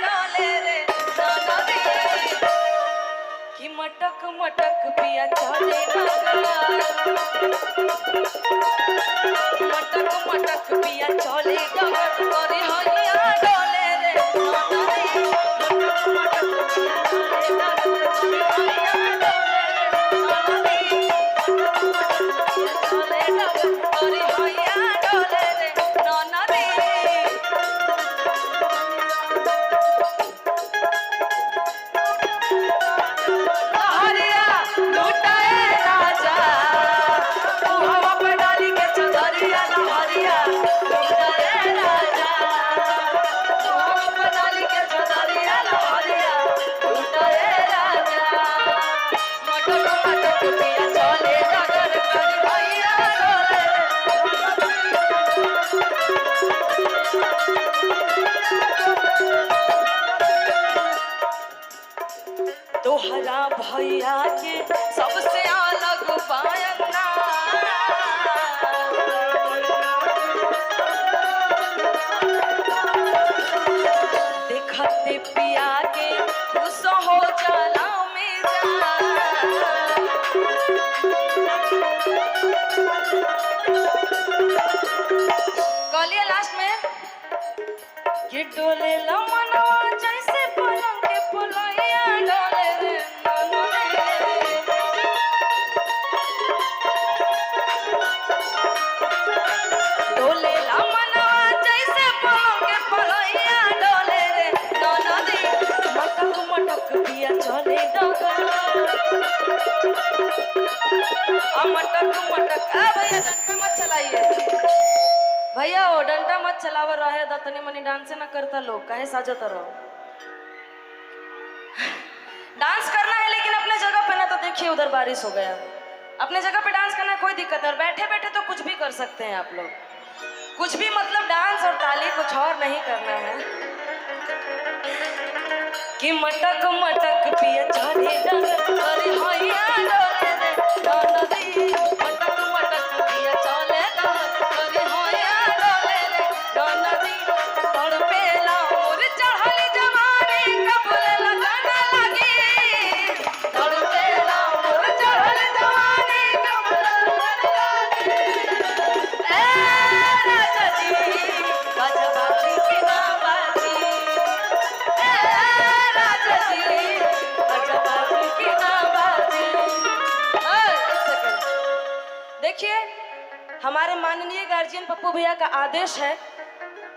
डोले रे नदी कि मटक मटक पिया चले मटक मटक पिया चले करे हैया डोले रे नदी मटक मटक पिया चले हैया डोले रे नदी चले करे हैया डोले रे नदी तोहरा भैया के सबसे अलग पायना देखते पिया के खुश हो जाला में कहलिए लास्ट में कि डोले मनवा जैसे पलंग के पुलैया डोले रे डोले मनवा जैसे पलंग के पुलैया डोले रे नदी मटक मटक पिया चले मटक मटक भैया डंडा मत चलाइए भैया वो डंडा मत चलावर रहे तनी मनी डांस ना करता लोग काहे साजत रहो डांस करना है लेकिन अपने जगह पे ना तो देखिए उधर बारिश हो गया अपने जगह पे डांस करना कोई दिक्कत नहीं और बैठे बैठे तो कुछ भी कर सकते हैं आप लोग कुछ भी मतलब डांस और ताली कुछ और नहीं करना है कि मटक मटक पिया चले अरे हैया डोले रे नदी मटक मटक पिया चले अरे हैया डोले रे नदी तड़पेला मोर चढ़ल जवानी कबूल लगाना लगी तड़पेला मोर चढ़ल जवानी कबूल लगाना लगी ए राजा जी बजबाजी की ना बाजी ए राजा जी बजबाजी की ना बाजी। देखिए हमारे माननीय गार्जियन पप्पू भैया का आदेश है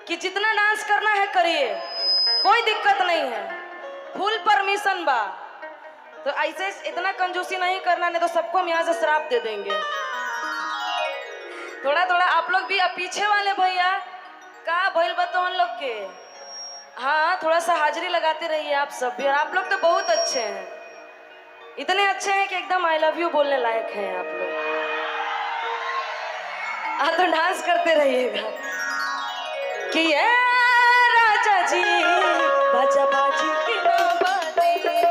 कि जितना डांस करना है करिए कोई दिक्कत नहीं है फुल परमिशन बा तो ऐसे इतना कंजूसी नहीं करना नहीं तो सबको हम यहाँ से श्राप दे देंगे थोड़ा थोड़ा आप लोग भी पीछे वाले भैया का भइल बतो उन लोग के हाँ थोड़ा सा हाजिरी लगाते रहिए आप सब भी और आप लोग तो बहुत अच्छे हैं इतने अच्छे हैं कि एकदम आई लव यू बोलने लायक हैं आप लोग तो डांस करते रहिएगा कि ये राजा जी बाजा बाजी की ना बाजी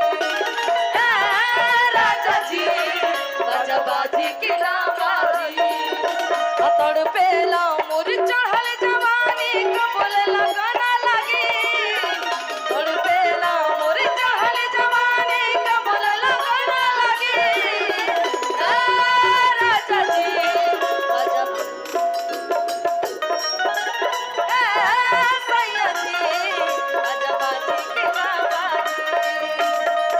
राजा जी बाजा बाजी की ना बाजी तड़पेला मोर चढ़ल जवानी कबूल लगाना लगी तड़पेला मोर चढ़ल जवानी कबूल लगाना लगी राजा जी बाजा सैया जी बाजा बाजी की ना बाजी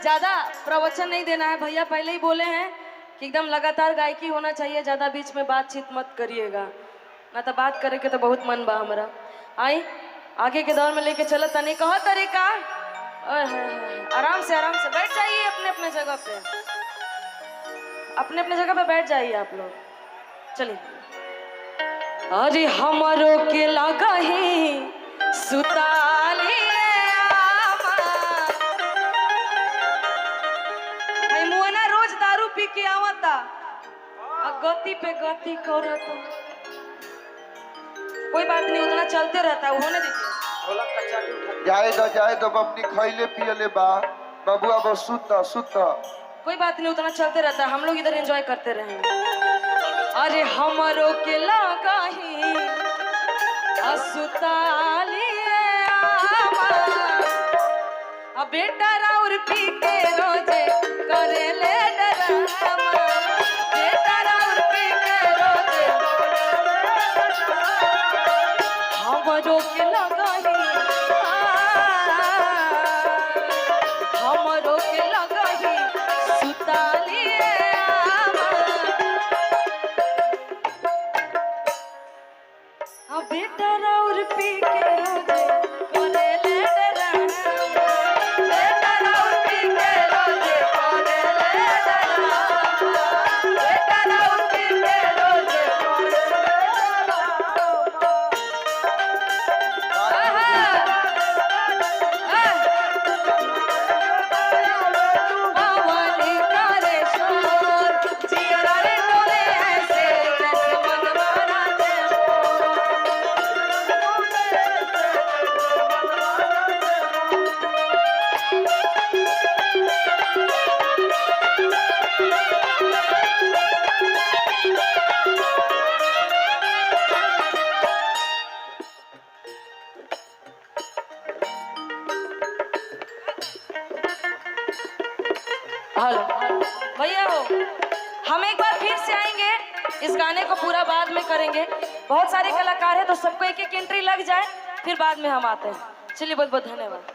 ज्यादा प्रवचन नहीं देना है भैया पहले ही बोले हैं कि एकदम लगातार गायकी होना चाहिए ज्यादा बीच में बातचीत मत करिएगा ना तो बात करे के तो बहुत मन बा हमारा आई आगे के दौर में लेके चलो तनी कहो तरीका आराम से बैठ जाइए अपने अपने जगह पे बैठ जाइए आप लोग चलिए अरे हमारो के लगा ही सुताली लेके आवता गति पे गति करता। कोई बात नहीं, उतना चलते रहता है, होने दीजिए। जाए तो अपनी खैले पियले बा बबुआ बस सुत कोई बात नहीं, उतना चलते रहता है, हम लोग इधर एंजॉय करते रहेंगे। अरे हमरो के लगाही असुतालिए अब बेटा राउर पी के रोजे करे ले डरामा, बेटा राउर पी के रोजे हमरो के लगाही हमरो के लगाही सुतालिए बेटा राउर पी के रोजे करे ले डरामा, बेटा राउर पी के रोजे करे ले डरामा, बेटा राउर पी के रोजे करे ले पवनी करे शोर जिया रे डोले ऐसे जैसे मनमाना दे हेलो भैया हो, हम एक बार फिर से आएंगे, इस गाने को पूरा बाद में करेंगे। बहुत सारे कलाकार हैं तो सबको एक एक एंट्री लग जाए, फिर बाद में हम आते हैं। चलिए बहुत बहुत धन्यवाद।